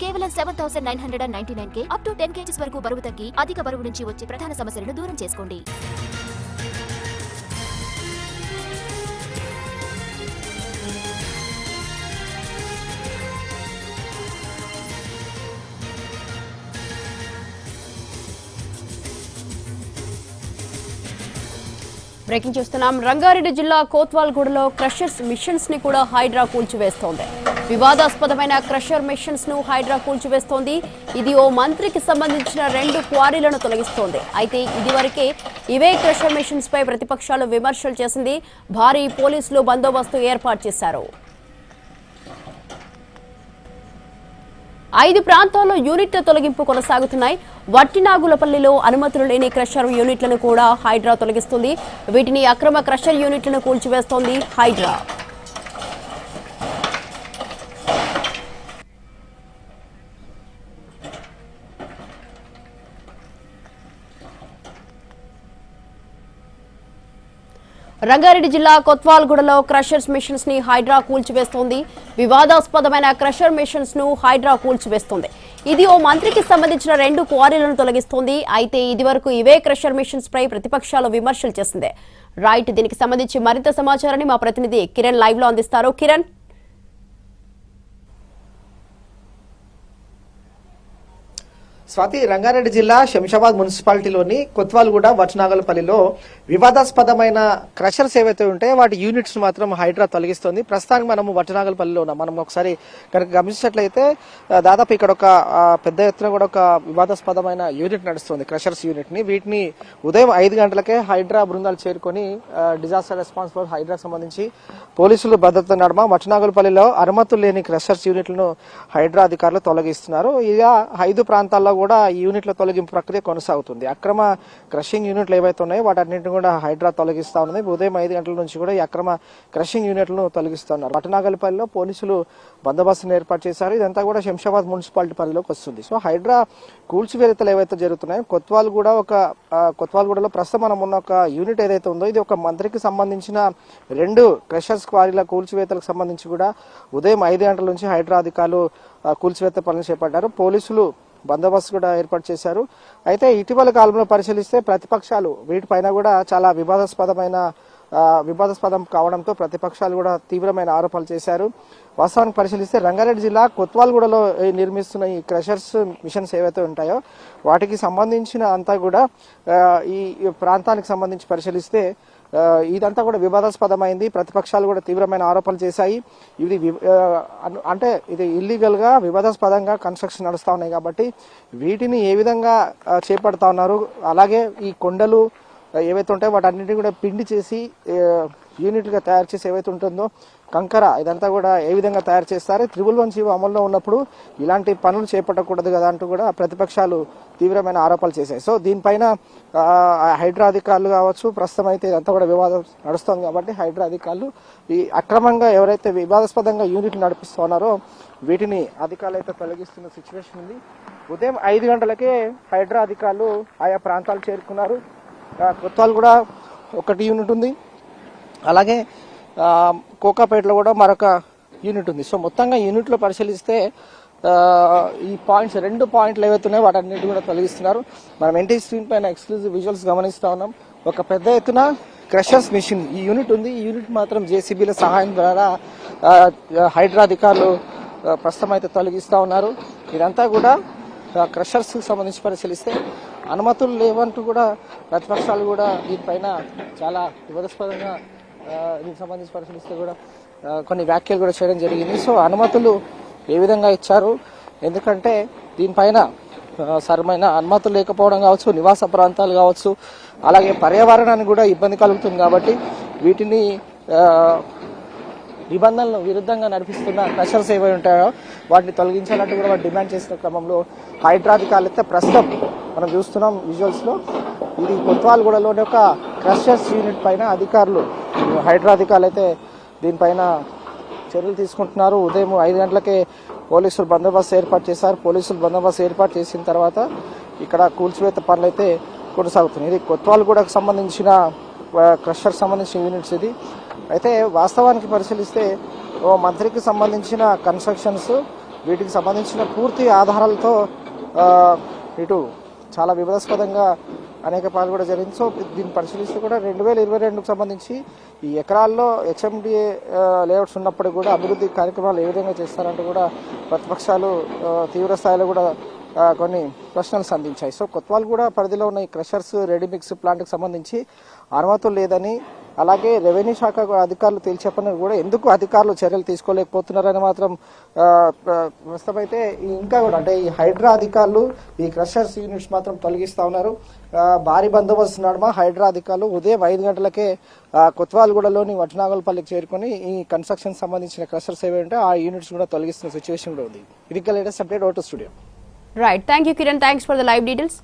కేవలం 7,999 up to 10 kgs వరకు బరువు తగ్గి అధిక బరువు నుంచి వచ్చే ప్రధాన సమస్యలను దూరం చేసుకోండి. బ్రేకింగ్ చూస్తున్నాం. రంగారెడ్డి జిల్లా కోత్వాల్గూడలో క్రషర్స్ మిషన్స్ ని కూడా హైడ్రా కూల్చివేస్తోంది. వివాదాస్పదమైన క్రషర్ మిషన్స్ ను హైడ్రా కూల్చివేస్తోంది. ఇది ఓ మంత్రికి సంబంధించిన 2 క్వారీలను తొలగిస్తోంది. అయితే ఇదివరకే ఇవే క్రషర్ మిషన్స్ పై ప్రతిపక్షాలు విమర్శలు చేసింది. భారీ పోలీసులు బందోబస్తు ఏర్పాటు చేశారు. 5 ప్రాంతాల్లో యూనిట్ల తొలగింపు కొనసాగుతున్నాయి. వట్టినాగులపల్లిలో అనుమతులు లేని క్రషర్ యూనిట్లను కూడా హైడ్రా తొలగిస్తుంది. వీటిని అక్రమ క్రషర్ యూనిట్లను కూల్చివేస్తోంది హైడ్రా. రంగారెడ్డి జిల్లా కొత్వాల్గూడలో క్రషర్స్ మిషన్స్ ని హైడ్రా కూల్చివేస్తోంది. వివాదాస్పదమైన క్రషర్ మిషన్స్ ను హైడ్రా కూల్చివేస్తోంది. ఇది ఓ మంత్రికి సంబంధించిన 2 క్వారీలను తొలగిస్తోంది. అయితే ఇదివరకు ఇవే క్రషర్ మిషన్స్ పై ప్రతిపక్షాలు విమర్శలు చేసింది. రైట్, దీనికి సంబంధించి మరింత సమాచారాన్ని మా ప్రతినిధి కిరణ్ లైవ్ లో అందిస్తారు. కిరణ్, స్వాతి, రంగారెడ్డి జిల్లా శంషాబాద్ మున్సిపాలిటీలోని కొత్వాల్గూడ వచనాగలపల్లిలో వివాదాస్పదమైన క్రషర్స్ ఏవైతే ఉంటాయో వాటి యూనిట్స్ మాత్రం హైడ్రా తొలగిస్తుంది. ప్రస్తుతానికి మనము వచనాగలపల్లిలో ఉన్నాం. మనం ఒకసారి కనుక గమనించినట్లయితే దాదాపు ఇక్కడ ఒక పెద్ద ఎత్తున కూడా ఒక వివాదాస్పదమైన యూనిట్ నడుస్తుంది, క్రషర్స్ యూనిట్ ని. వీటిని ఉదయం 5 గంటలకే హైడ్రా బృందాలు చేరుకొని డిజాస్టర్ రెస్పాన్స్ ఫోర్స్ హైడ్రా సంబంధించి పోలీసులు భద్రత నడుమ వచనాగలపల్లిలో అనుమతులు లేని క్రషర్స్ యూనిట్లను హైడ్రా అధికారులు తొలగిస్తున్నారు. ఇక 5 ప్రాంతాల్లో కూడా ఈ యూనిట్ల తొలగింపు ప్రక్రియ కొనసాగుతుంది. అక్రమ క్రషింగ్ యూనిట్లు ఏవైతే ఉన్నాయో వాటన్నింటిని కూడా హైడ్రా తొలగిస్తా ఉన్నది. ఉదయం 5 గంటల నుంచి కూడా ఈ అక్రమ క్రషింగ్ యూనిట్లను తొలగిస్తున్నారు. వటనాగలపల్లిలో పోలీసులు బందోబస్తును ఏర్పాటు చేశారు. ఇదంతా కూడా శంషాబాద్ మున్సిపాలిటీ పరిధిలోకి వస్తుంది. సో హైడ్రా కూల్చివేతలు ఏవైతే జరుగుతున్నాయో కొత్వాల్గూడలో ప్రస్తుతం మనం ఉన్న ఒక యూనిట్ ఏదైతే ఉందో ఇది ఒక మంత్రికి సంబంధించిన 2 క్రషర్స్ క్వారీల కూల్చివేతలకు సంబంధించి కూడా ఉదయం 5 గంటల నుంచి హైడ్రా అధికారులు కూల్చివేత పనులు చేపట్టారు. పోలీసులు బందోబస్తు కూడా ఏర్పాటు చేశారు. అయితే ఇటీవల కాలంలో పరిశీలిస్తే ప్రతిపక్షాలు వీటిపైన కూడా చాలా వివాదాస్పదం కావడంతో ప్రతిపక్షాలు కూడా తీవ్రమైన ఆరోపణలు చేశారు. వాస్తవానికి పరిశీలిస్తే రంగారెడ్డి జిల్లా కొత్వాల్గూడలో నిర్మిస్తున్న ఈ క్రషర్స్ మిషన్స్ ఏవైతే ఉంటాయో వాటికి సంబంధించిన అంతా కూడా ఈ ప్రాంతానికి సంబంధించి పరిశీలిస్తే ఇదంతా కూడా వివాదాస్పదమైంది. ప్రతిపక్షాలు కూడా తీవ్రమైన ఆరోపణలు చేశాయి. ఇది ఇల్లీగల్ గా వివాదాస్పదంగా కన్స్ట్రక్షన్ నడుస్తా ఉన్నాయి కాబట్టి వీటిని ఏ విధంగా చేపడతా ఉన్నారు, అలాగే ఈ కొండలు ఏవైతే ఉంటాయో వాటన్నిటిని కూడా పిండి చేసి యూనిట్గా తయారు చేసి ఏవైతే ఉంటుందో కంకర ఇదంతా కూడా ఏ విధంగా తయారు చేస్తారు. 111 అమల్లో ఉన్నప్పుడు ఇలాంటి పనులు చేపట్టకూడదు కదా అంటూ కూడా ప్రతిపక్షాలు తీవ్రమైన ఆరోపణలు చేశాయి. సో దీనిపైన హైడ్రా అధికారులు కావచ్చు, ప్రస్తుతం అయితే ఇదంతా కూడా వివాదం నడుస్తుంది కాబట్టి హైడ్రా అధికారులు ఈ అక్రమంగా ఎవరైతే వివాదాస్పదంగా యూనిట్లు నడిపిస్తూ ఉన్నారో వీటిని అధికారులు అయితే తొలగిస్తున్న సిచ్యువేషన్ ఉంది. ఉదయం 5 గంటలకే హైడ్రా అధికారులు ఆయా ప్రాంతాలు చేరుకున్నారు. కొత్వాల్గూడ ఒకటి యూనిట్ ఉంది, అలాగే కోకాపేటలో కూడా మరొక యూనిట్ ఉంది. సో మొత్తంగా యూనిట్లో పరిశీలిస్తే ఈ పాయింట్స్ 2 పాయింట్లు ఏవైతే ఉన్నాయో వాటన్నిటి కూడా తొలగిస్తున్నారు. మనం ఎన్టీ స్క్రీన్ పైన ఎక్స్క్లూజివ్ విజువల్స్ గమనిస్తా ఉన్నాం. ఒక పెద్ద ఎత్తున క్రషర్స్ మిషన్ ఈ యూనిట్ ఉంది. ఈ యూనిట్ మాత్రం జేసీబీల సహాయం ద్వారా హైడ్రా అధికారులు ప్రస్తుతం అయితే తొలగిస్తా ఉన్నారు. ఇదంతా కూడా క్రషర్స్ సంబంధించి పరిశీలిస్తే అనుమతులు లేవంటూ కూడా ప్రతిపక్షాలు కూడా దీనిపైన చాలా వివాదాస్పదంగా దీనికి సంబంధించి పరిశీలిస్తే కూడా కొన్ని వ్యాఖ్యలు కూడా చేయడం జరిగింది. సో అనుమతులు ఏ విధంగా ఇచ్చారు, ఎందుకంటే దీనిపైన సరైన అనుమతులు లేకపోవడం కావచ్చు, నివాస ప్రాంతాలు కావచ్చు, అలాగే పర్యావరణానికి కూడా ఇబ్బంది కలుగుతుంది కాబట్టి వీటిని నిబంధనలు విరుద్ధంగా నడిపిస్తున్న క్రషర్స్ ఏవై ఉంటాయో వాటిని తొలగించాలంటూ కూడా వాటి డిమాండ్ చేసిన క్రమంలో హైడ్రా అధికారులు అయితే ప్రస్తుతం మనం చూస్తున్నాం విజువల్స్ లో ఇది కొత్వాల్గూడలోని ఒక క్రషర్స్ యూనిట్ పైన అధికారులు హైడ్రా అధికారులు అయితే దీనిపైన చర్యలు తీసుకుంటున్నారు. ఉదయం 5 గంటలకే పోలీసులు బందోబస్తు ఏర్పాటు చేశారు. పోలీసులు బందోబస్తు ఏర్పాటు చేసిన తర్వాత ఇక్కడ కూల్చివేత పనులు అయితే కొనసాగుతున్నాయి. ఇది కొత్వాల్గూడకు సంబంధించిన క్రషర్ సంబంధించిన యూనిట్స్ ఇది. అయితే వాస్తవానికి పరిశీలిస్తే ఓ మంత్రికి సంబంధించిన కన్స్ట్రక్షన్స్ వీటికి సంబంధించిన పూర్తి ఆధారాలతో ఇటు చాలా వివాదాస్పదంగా అనేక పాలు కూడా జరిగింది. సో దీన్ని పరిశీలిస్తే కూడా 2022కు సంబంధించి ఈ ఎకరాల్లో హెచ్ఎండిఏ లేఅవుట్స్ ఉన్నప్పుడు కూడా అభివృద్ధి కార్యక్రమాలు ఏ విధంగా చేస్తారంటూ కూడా ప్రతిపక్షాలు తీవ్ర స్థాయిలో కూడా కొన్ని ప్రశ్నలు సంధించాయి. సో కొత్వాల్ కూడా పరిధిలో ఉన్న ఈ క్రషర్స్ రెడీమిక్స్ ప్లాంట్కి సంబంధించి అనుమతులు లేదని, అలాగే రెవెన్యూ శాఖ అధికారులు తేల్చెప్పని కూడా ఎందుకు అధికారులు చర్యలు తీసుకోలేకపోతున్నారని మాత్రం ప్రస్తుతమైతే ఇంకా కూడా అంటే ఈ హైడ్రా అధికారులు ఈ క్రషర్స్ యూనిట్స్ మాత్రం తొలగిస్తా ఉన్నారు. భారీ బందోబస్తు నడుమ హైడ్రా అధికారులు ఉదయం 5 గంటలకే కొత్వాల్గూడలోని వడ్నాగల్పల్లికి చేరుకొని ఈ కన్స్ట్రక్షన్ సంబంధించిన క్రషర్స్ ఏవి ఉంటే ఆ యూనిట్స్ కూడా తొలగిస్తున్న సిచ్యువేషన్ కూడా ఉంది. ఇది లేటెస్ట్ అప్డేట్ ఓటో studio. Right, thank you Kiran, thanks for the live details.